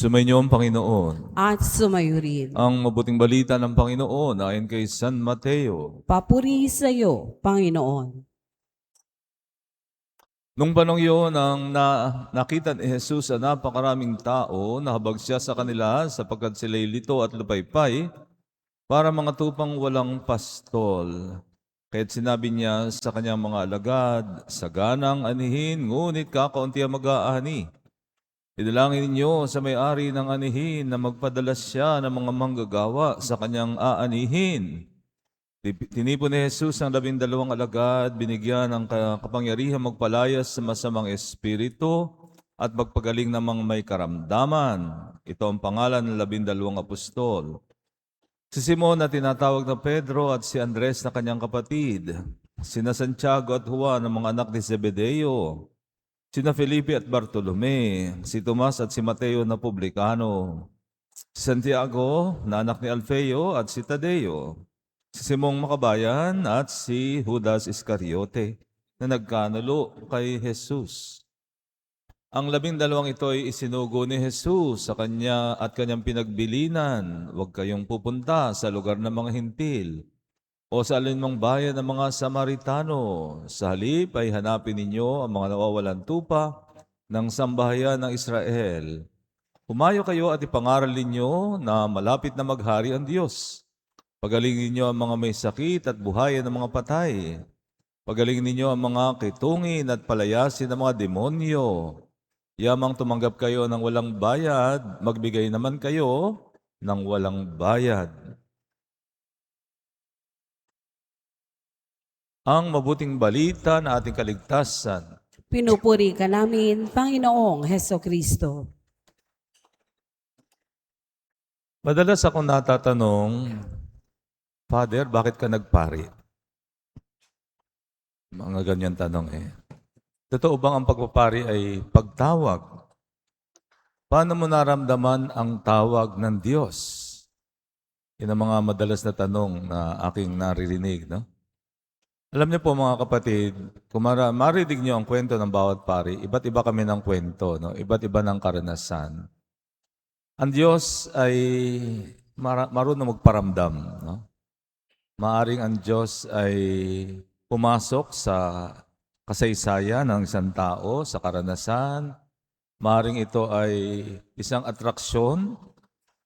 Sumainyo ang Panginoon. at sumayo rin. Ang mabuting balita ng Panginoon ayon kay San Mateo. Papuri sa iyo, Panginoon. Nung panong iyon, nakita ni Jesus sa napakaraming tao, nahabag siya sa kanila sapagkat sila'y lito at lupaypay para mga tupang walang pastol. Kaya't sinabi niya sa kanyang mga alagad, saganang anihin, ngunit kakaunti ang mag-aani. Idalangin ninyo sa may-ari ng anihin na magpadala siya ng mga manggagawa sa kanyang aanihin. Tinipon ni Jesus ang 12 alagad, binigyan ng kapangyarihan magpalayas sa masamang espiritu at magpagaling ng mga may karamdaman. Ito ang pangalan ng 12 apostol. Si Simon na tinatawag na Pedro at si Andres na kanyang kapatid, sina Santiago at Juan ang mga anak ni Zebedeo, sina Felipe at Bartolome, si Tomas at si Mateo na publikano, si Santiago na anak ni Alfeo at si Tadeo, si Simong Makabayan at si Judas Iscariote na nagkanulo kay Jesus. Ang 12 ito ay isinugo ni Jesus sa kanya at kanyang pinagbilinan. Huwag kayong pupunta sa lugar ng mga hintil o sa alinmang bayan ng mga Samaritano. Sa halip ay hanapin ninyo ang mga nawawalan tupa ng sambahayan ng Israel. Humayo kayo at ipangaral ninyo na malapit na maghari ang Diyos. Pagalingin ninyo ang mga may sakit at buhayin ang mga patay. Pagalingin ninyo ang mga kitungin at palayasin ang mga demonyo. Yamang tumanggap kayo ng walang bayad, magbigay naman kayo ng walang bayad. Ang mabuting balita na ating kaligtasan. Pinupuri ka namin, Panginoong Heso Kristo. Madalas akong natatanong, Father, bakit ka nagpari? Mga ganyan tanong eh. Totoo bang ang pagpapari ay pagtawag? Paano mo naramdaman ang tawag ng Diyos? Yan ang mga madalas na tanong na aking naririnig, no? Alam niyo po mga kapatid, kung marinig niyo ang kwento ng bawat pari, iba't iba kami ng kwento, no? Iba't iba ng karanasan. Ang Diyos ay marunong magparamdam, no? Maaring ang Diyos ay pumasok sa kasaysayan ng isang tao, sa karanasan. Maaring ito ay isang atraksyon,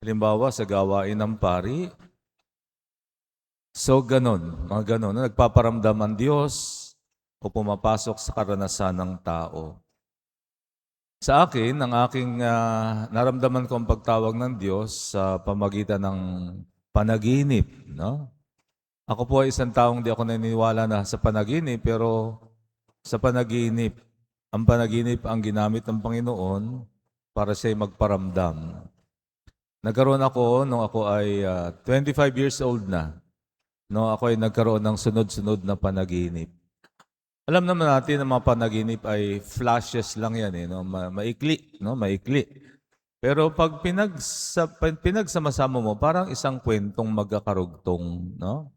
halimbawa sa gawain ng pari. So ganon, mga ganon, nagpaparamdam ang Diyos o pumapasok sa karanasan ng tao. Sa akin, ang aking naramdaman ko ang pagtawag ng Diyos sa pamagitan ng panaginip. No? Ako po ay isang taong di ako naniniwala na sa panaginip, pero sa panaginip, ang panaginip ang ginamit ng Panginoon para siya'y magparamdam. Nagkaroon ako nung ako ay 25 years old na. No, ako ay nagkaroon ng sunod-sunod na panaginip. Alam naman natin na mga panaginip ay flashes lang yan, no? Maikli, no? Maikli. Pero pag pinagsama-sama mo, parang isang kwentong magkakarugtong, no?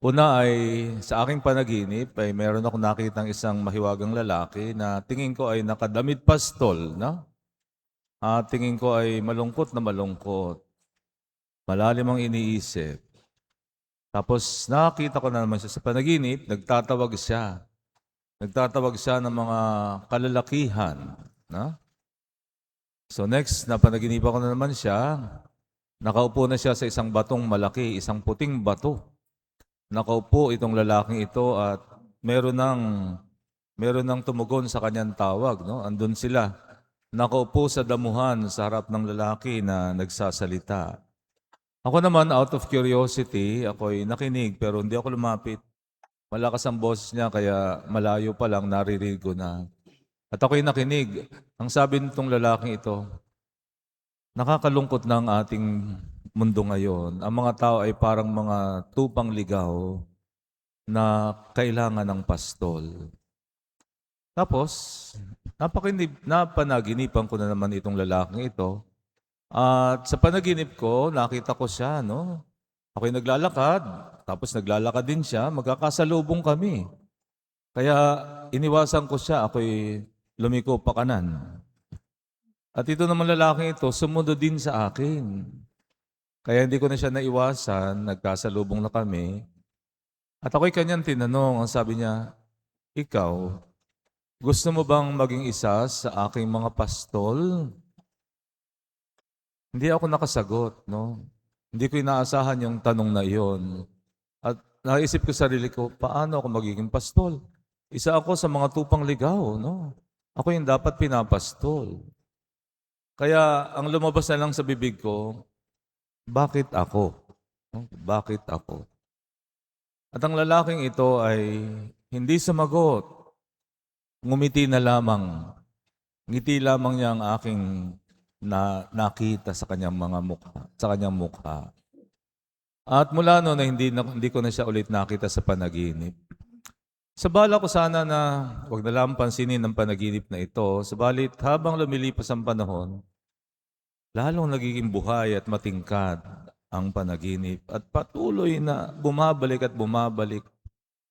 Una ay sa aking panaginip ay meron akong nakitang isang mahiwagang lalaki na tingin ko ay nakadamit pastol, no? Tingin ko ay malungkot na malungkot. Malalim ang iniisip. Tapos nakita ko na naman siya sa panaginip, nagtatawag siya. Nagtatawag siya ng mga kalalakihan. No? So next, napanaginipan ko na naman siya. Nakaupo na siya sa isang batong malaki, isang puting bato. Nakaupo itong lalaking ito at meron ng tumugon sa kanyang tawag. No? Andun sila. Nakaupo sa damuhan sa harap ng lalaki na nagsasalita. Ako naman, out of curiosity, ako'y nakinig pero hindi ako lumapit. Malakas ang boses niya kaya malayo pa lang naririnig ko na. At ako'y nakinig. Ang sabi nitong lalaking ito, nakakalungkot na ang ating mundo ngayon. Ang mga tao ay parang mga tupang ligaw na kailangan ng pastol. Tapos, napanaginipan ko na naman itong lalaking ito. At sa panaginip ko, nakita ko siya, no? Ako'y naglalakad, tapos naglalakad din siya, magkakasalubong kami. Kaya iniwasan ko siya, ako'y lumiko pa kanan. At ito naman lalaking ito, sumunod din sa akin. Kaya hindi ko na siya naiwasan, nagkasalubong na kami. At ako'y kanyang tinanong, ang sabi niya, ikaw, gusto mo bang maging isa sa aking mga pastol? Hindi ako nakasagot, no? Hindi ko inaasahan yung tanong na iyon. At naisip ko sarili ko, paano ako magiging pastol? Isa ako sa mga tupang ligaw, no? Ako yung dapat pinapastol. Kaya ang lumabas na lang sa bibig ko, bakit ako? No? Bakit ako? At ang lalaking ito ay hindi sumagot. Ngumiti na lamang. Ngiti lamang niya ang aking nakita sa kanyang mga mukha, sa kanyang mukha. At mula noon ay hindi ko na siya ulit nakita sa panaginip. Sa bala ko sana na wag na lang pansinin ang panaginip na ito, subalit habang lumilipas ang panahon, lalong nagiging buhay at matingkad ang panaginip at patuloy na bumabalik at bumabalik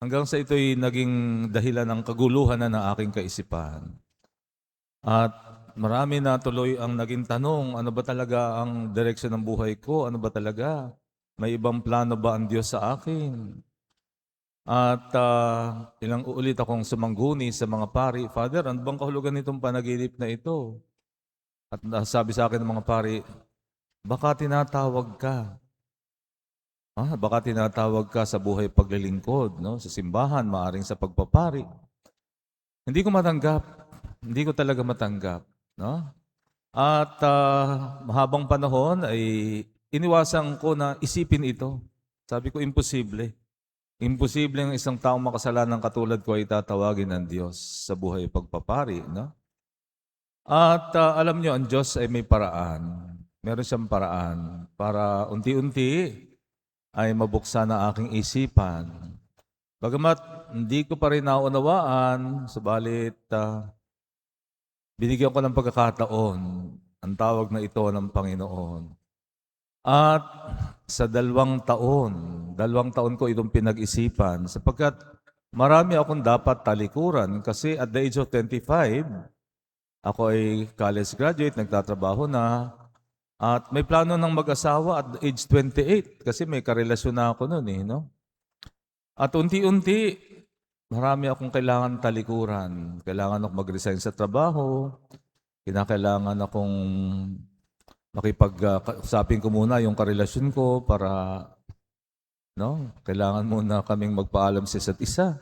hanggang sa ito'y naging dahilan ng kaguluhan na ng aking kaisipan. At marami na tuloy ang naging tanong, ano ba talaga ang direksyon ng buhay ko? Ano ba talaga? May ibang plano ba ang Diyos sa akin? At ilang ulit akong sumangguni sa mga pari, Father, ano bang kahulugan nitong panaginip na ito? At sabi sa akin ng mga pari, baka tinatawag ka. Baka tinatawag ka sa buhay paglilingkod, no? Sa simbahan, maaring sa pagpapari. Hindi ko matanggap. Hindi ko talaga matanggap, no? At mahabang panahon ay iniwasan ko na isipin ito. Sabi ko, imposible. Imposible ang isang taong makasalanan katulad ko ay tatawagin ng Diyos sa buhay pagpapari, no? At alam niyo, ang Diyos ay may paraan. Meron siyang paraan para unti-unti ay mabuksan ang aking isipan. Bagamat hindi ko pa rin naunawaan, subalit binigyan ko ng pagkakataon ang tawag na ito ng Panginoon. At sa 2 taon ko itong pinag-isipan sapagkat marami akong dapat talikuran kasi at the age of 25, ako ay college graduate, nagtatrabaho na, at may plano ng mag-asawa at age 28 kasi may karelasyon na ako noon no? At unti-unti, marami akong kailangan talikuran. Kailangan akong mag-resign sa trabaho. Kinakailangan akong usapin ko muna yung karelasyon ko para, no? Kailangan muna kaming magpaalam sa isa't isa.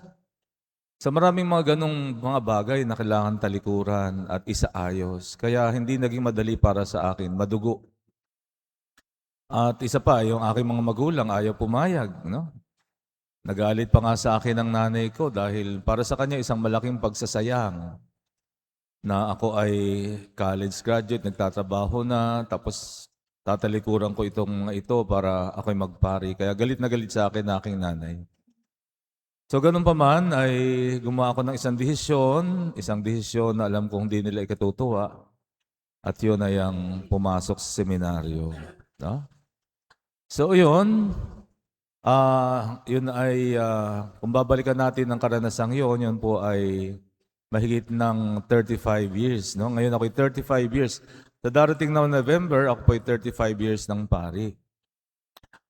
Sa maraming mga ganong mga bagay na kailangan talikuran at isaayos. Kaya hindi naging madali para sa akin, madugo. At isa pa, yung aking mga magulang ayaw pumayag, no? Nagalit pa nga sa akin ang nanay ko dahil para sa kanya isang malaking pagsasayang na ako ay college graduate, nagtatrabaho na, tapos tatalikuran ko ito para ako'y magpari. Kaya galit na galit sa akin na aking nanay. So ganun pa man ay gumawa ako ng isang desisyon na alam kong hindi nila ikatutuwa at yun ay ang pumasok sa seminaryo. No? So yun ay, kung babalikan natin ang karanasang yun po ay mahigit ng 35 years. No? Ngayon ako'y 35 years. Sa darating na November, ako po'y 35 years ng pari.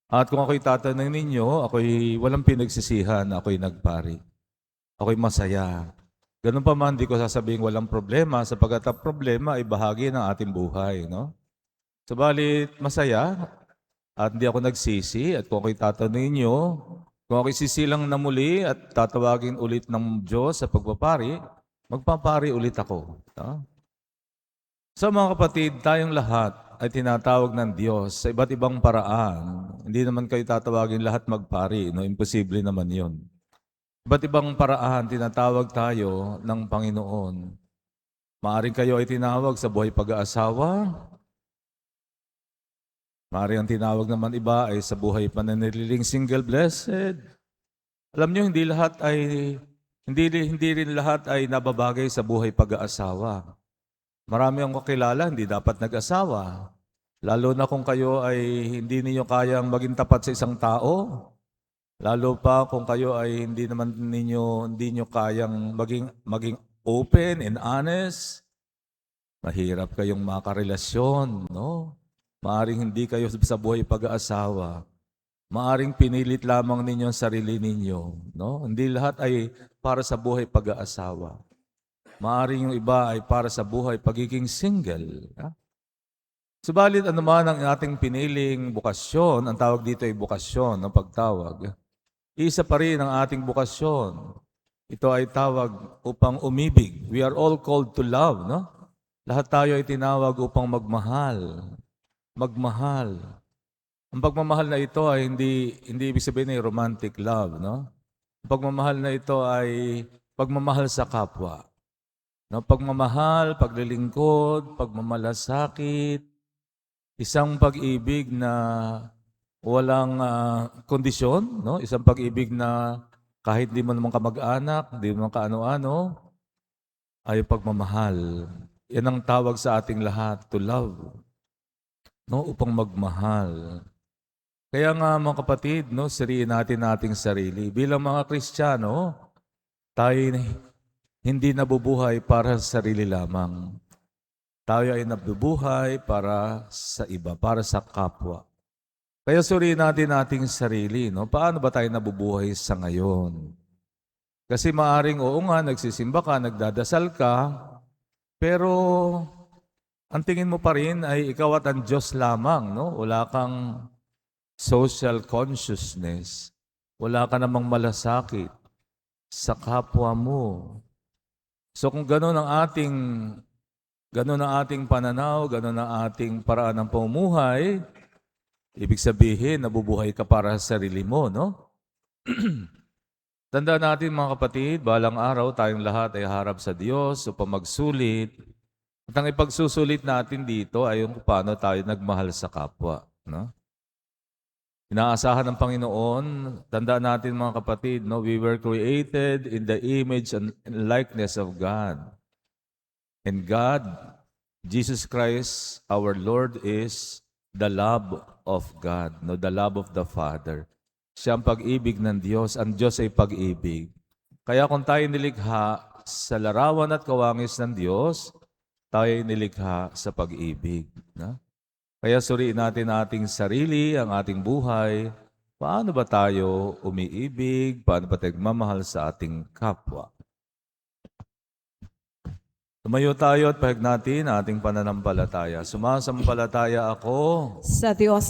At kung ako'y tatanungin ninyo, ako'y walang pinagsisihan na ako'y nagpari. Ako'y masaya. Ganun pa man, di ko sasabihin walang problema sapagkat ang problema ay bahagi ng ating buhay. No? Subalit, masaya at hindi ako nagsisi. At kung ako'y tatanungin nyo, kung ako'y sisilang na muli at tatawagin ulit ng Diyos sa pagpapari, magpapari ulit ako. No? So mga kapatid, tayong lahat ay tinatawag ng Diyos sa iba't ibang paraan. Hindi naman kayo tatawagin lahat magpari, no? Imposible naman yon. Iba't ibang paraan tinatawag tayo ng Panginoon. Maaring kayo ay tinawag sa buhay pag-aasawa. Maaring ang tinawag naman iba ay sa buhay pananaliling single blessed. Alam niyo, hindi rin lahat ay nababagay sa buhay pag-aasawa. Marami ang kakilala, hindi dapat nag-asawa. Lalo na kung kayo ay hindi niyo kayang maging tapat sa isang tao. Lalo pa kung kayo ay hindi niyo kayang maging open and honest. Mahirap kayong makarelasyon, no? Maaring hindi kayo sa buhay pag-aasawa. Maaring pinilit lamang ninyo ang sarili ninyo, no? Hindi lahat ay para sa buhay pag-aasawa. Maaring yung iba ay para sa buhay pagiging single. Ha? Subalit anuman ang ating piniling bukasyon, ang tawag dito ay bukasyon, ang pagtawag. Isa pa rin ang ating bukasyon. Ito ay tawag upang umibig. We are all called to love, no? Lahat tayo ay tinawag upang magmahal. Magmahal. Ang pagmamahal na ito ay hindi ibig sabihin ay romantic love, no? Ang pagmamahal na ito ay pagmamahal sa kapwa. No, pagmamahal, paglilingkod, pagmamalasakit, isang pag-ibig na walang kondisyon, no? Isang pag-ibig na kahit di mo naman kamag-anak, di mo naman kaano-ano, ay pagmamahal. Yan ang tawag sa ating lahat, to love. No, upang magmahal. Kaya nga mga kapatid, no, siriin natin ating sarili. Bilang mga Kristiyano, tayo hindi nabubuhay para sa sarili lamang. Tayo ay nabubuhay para sa iba, para sa kapwa. Kaya suriin natin ating sarili, no? Paano ba tayo nabubuhay sa ngayon? Kasi maaring oo nga, nagsisimba ka, nagdadasal ka, pero ang tingin mo pa rin ay ikaw at ang Diyos lamang, no? Wala kang social consciousness. Wala ka namang malasakit sa kapwa mo. So kung gano'n ang ating pananaw, gano'n ang ating paraan ng pamumuhay, ibig sabihin, nabubuhay ka para sa sarili mo, no? Tandaan natin mga kapatid, balang araw tayong lahat ay harap sa Diyos upang magsulit. At ang ipagsusulit natin dito ay yung paano tayo nagmahal sa kapwa, no? Inaasahan ng Panginoon, tandaan natin mga kapatid, no? We were created in the image and likeness of God. And God, Jesus Christ, our Lord, is the love of God, no? The love of the Father. Siya ang pag-ibig ng Diyos. Ang Diyos ay pag-ibig. Kaya kung tayo nilikha sa larawan at kawangis ng Diyos, tayo ay nilikha sa pag-ibig. No? Kaya suriin natin ating sarili, ang ating buhay. Paano ba tayo umiibig? Paano ba tayo mamahal sa ating kapwa? Tumayo tayo at pahig natin ating pananampalataya. Sumasampalataya ako Sa Diyos